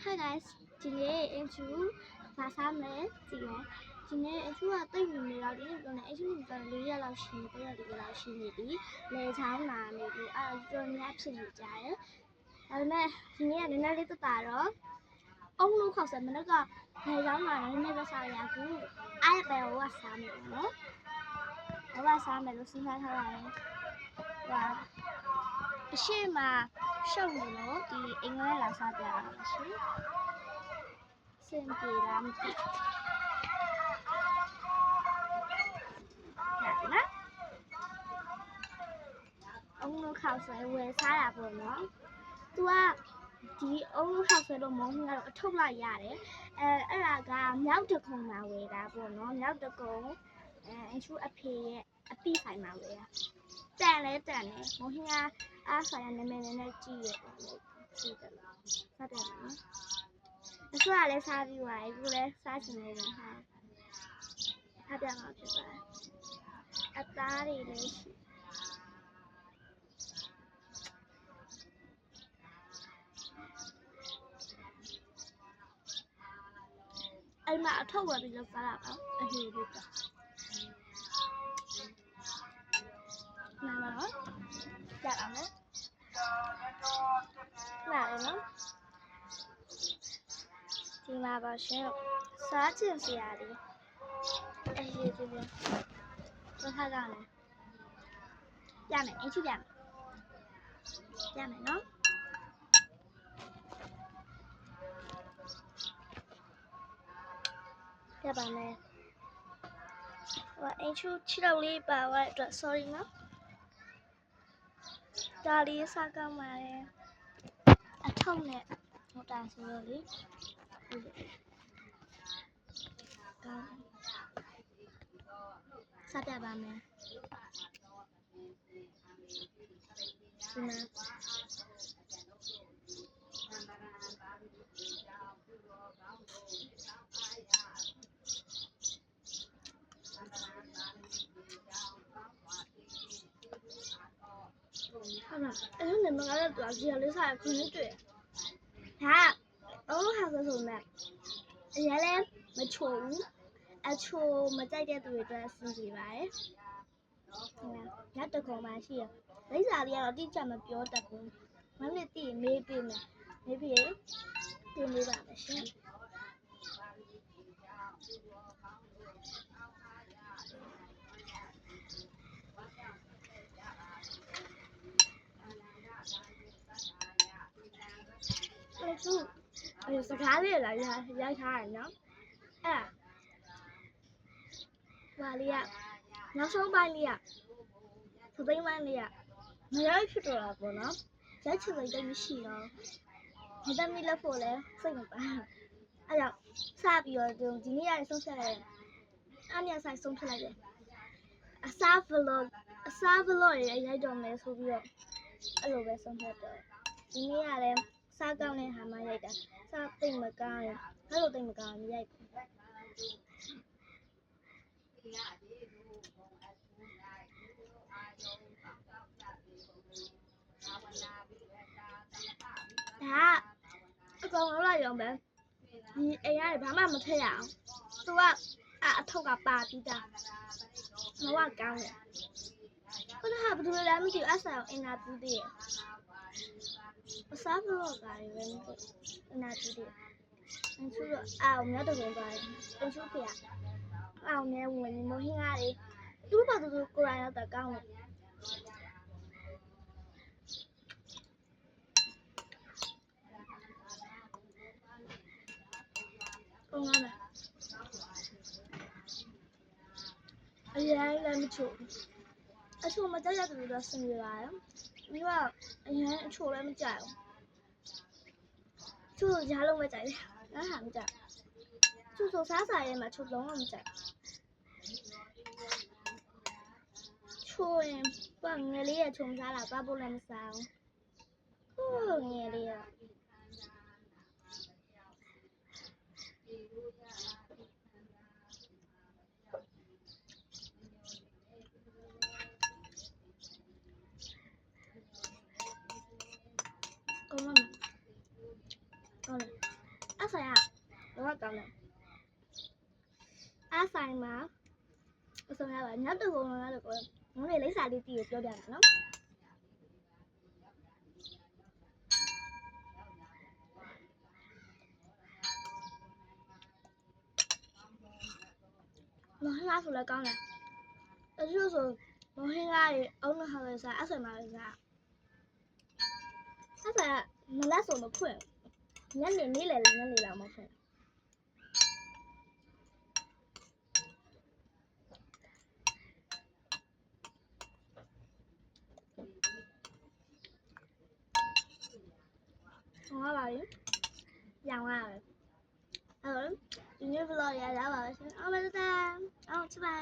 Hi guys, 今天into 发啥没？今天 into 啊，对面没老弟，我呢 into 你讲你也老师，不要你老师你的，来长哪你的啊，做你也是你家的，然后呢，今天人家里头打了，ông lúc học sinh mình nó có thầy giáo mà nó có sao nhà cũng ai bèo qua sao mình nó qua sao mình nó sinh ra thôi và khi mà xong rồi nó thì anh ấy là sao là xem kỳ làm gì đó ông lúc học sinh về xa là của nó tôiဒီအုံးလို့ဆောက်ဆွဲလို့မုံကတော့အထုတ်လိုက်ရတယ်အဲ့ဒါကမြောက်တကုံမှာဝယ်တာပေါ့နော်မြောက်တကုံအချူအဖေရဲ့အပိဆိုင်မှာဝယ်တာတန်တယ်မုံဟင်းကအားဆိုင်ရနည်းနည်းကြည့်ရပေါ့ကြည့်တယ်ဟုတ်တယ်နော်အချူကလည်းစားပြီးပါအခုလည်းစားချင်နေတယ်ဟာထားပြမှာဖြစ်ပါတယ်အသားတွေလည်းရှိအဲ့မှာအထုပ်ဝယ်ပြီးတော့စားတာပါအဟေးလေးကနားနော်ကြားအောင်နော်နားနော်ဒီမှာပါရှင်စားချင်စရာလေးအဟေးလေးတော့ထားကြမယ်ရမယ်အင်းချရမယ်နော်ရပါမယ်ဟိုအင်းချူ6လောက်လေးပါသွားတဲ့အတွက် sorry နော်ဒါလေးစားကောင်းပါတယ်အထုပ်နဲ့ဟိုတာဆိုတော့လေစားပြပါမယ်ဒီမှာဟုတ်လားအဲ့ဒီမှာလည်းတော့ဒီလေးစားခွင့်တွေ့ဒါအော်ဟာဆိုမဲ့အရင်လည်းမချိုဘူးအချိုမကြိုက်တဲ့သူတွေအတွက်အဆင်ပြေပါတယ်ညတကုံမှရှိရလိပ်စာလေးကတော့တိကျမပြောတတ်ဘူးမနစ်တည်မေးပေးမယ်မေးပြီးတင်ပေးပါမယ်ရှင်အဲ့စကားလေးလာရိုက်ထားရနော်အဲ့ဟာလေးကနောက်ဆုံးပိုင်းလေးကသပိန်ပိုင်းလေးကမရိုက်ဖြစ်တော့တာပေါ့နော်ရိုက်ချင်စိတ်တိတ်မရှိတော့မတမီလက်ဖို့လဲစိတ်မပါအဲ့ကြောင့်စပြီးတော့ဒီနေ့ရဆုံးဖြတ်လိုက်အားမြဆိုင်ဆုံးဖြတ်လိုက်တယ်အစား vlog ရရိုက်တော့မယ်ဆိုပြီးတော့အဲ့လိုပဲဆုံးဖြတ်တယ်ဒီနေ့ကလည်းစားကောင်းတဲ့ဟာမှရိုက်တာစားသိမ့်မကောင်းရင်အဲ့လိုသိမ့်မကောင်းရိုက်ဘူးဒါအကောင်လုံးလိုက်ရုံပဲဒီအိမ်ကဘာမှမထည့်ရအောင်သူကအထုပ်ကပါပြီးသားမဝကောင်းတယ်ခုနကဘာလို့လဲမသိဘူးအဆာအင်နာပြီးသေးတယ်အစားဘလော့ကာတွေပဲမသိအင်နာပြီးသေးတယ်အင်းချူတော့အောင်မြတ်တော်ပါတယ်အင်းချူဖေကအောင်မြဲဝင်နေမဟင်းကားတွေသူ့ဘာသူကိုရိုင်းတော့တကောင်းတယ်ကောင်းလားအရင်လည်းမချို့အချို့မကြက်ရတူတော့ဆင်ရပါတယ်ဒီကအရင်အချို့လည်းမကြိုက်ဘူးချို့ရားလုံးမကြိုက်တယ်အားဟာမကြိုက်ချို့ဆိုစားစာရဲမှာချို့လုံးဝမကြိုက်ချို့ရင်ဘာငယ်လေးရချုံစားတာဘာဖို့လည်းမစားဘူးဟိုငယ်လေးရကောင်းလားဟုတ်လား အဲ့ဆိုင်ကတော့ကောင်းတယ်အဲ့ဆိုင်မှာအဆုံးရပါညတူကုန်လာတော့ကိုငုံးလေးလိမ့်စာလေးတီးကိုပြောပြတာနော်မဟင်းလားဆိုလည်းကောင်းတယ်တချို့ဆိုမဟင်းလားရေအုံးနဲ့ဟောက်ရစားအဲ့ဆိုင်မှာလည်းစားအဲ့ဆိုင်ကမလက်ဆိုမဖွင့်ညနေနေ့လေညနေလောက်မှဖွင့်ဟောပါပြီရောင်းရတယ်အဲ့တော့ဒီနေ့ vlog ရရပါရှင်အောင်ပါသားအောင်ချစ်ပါ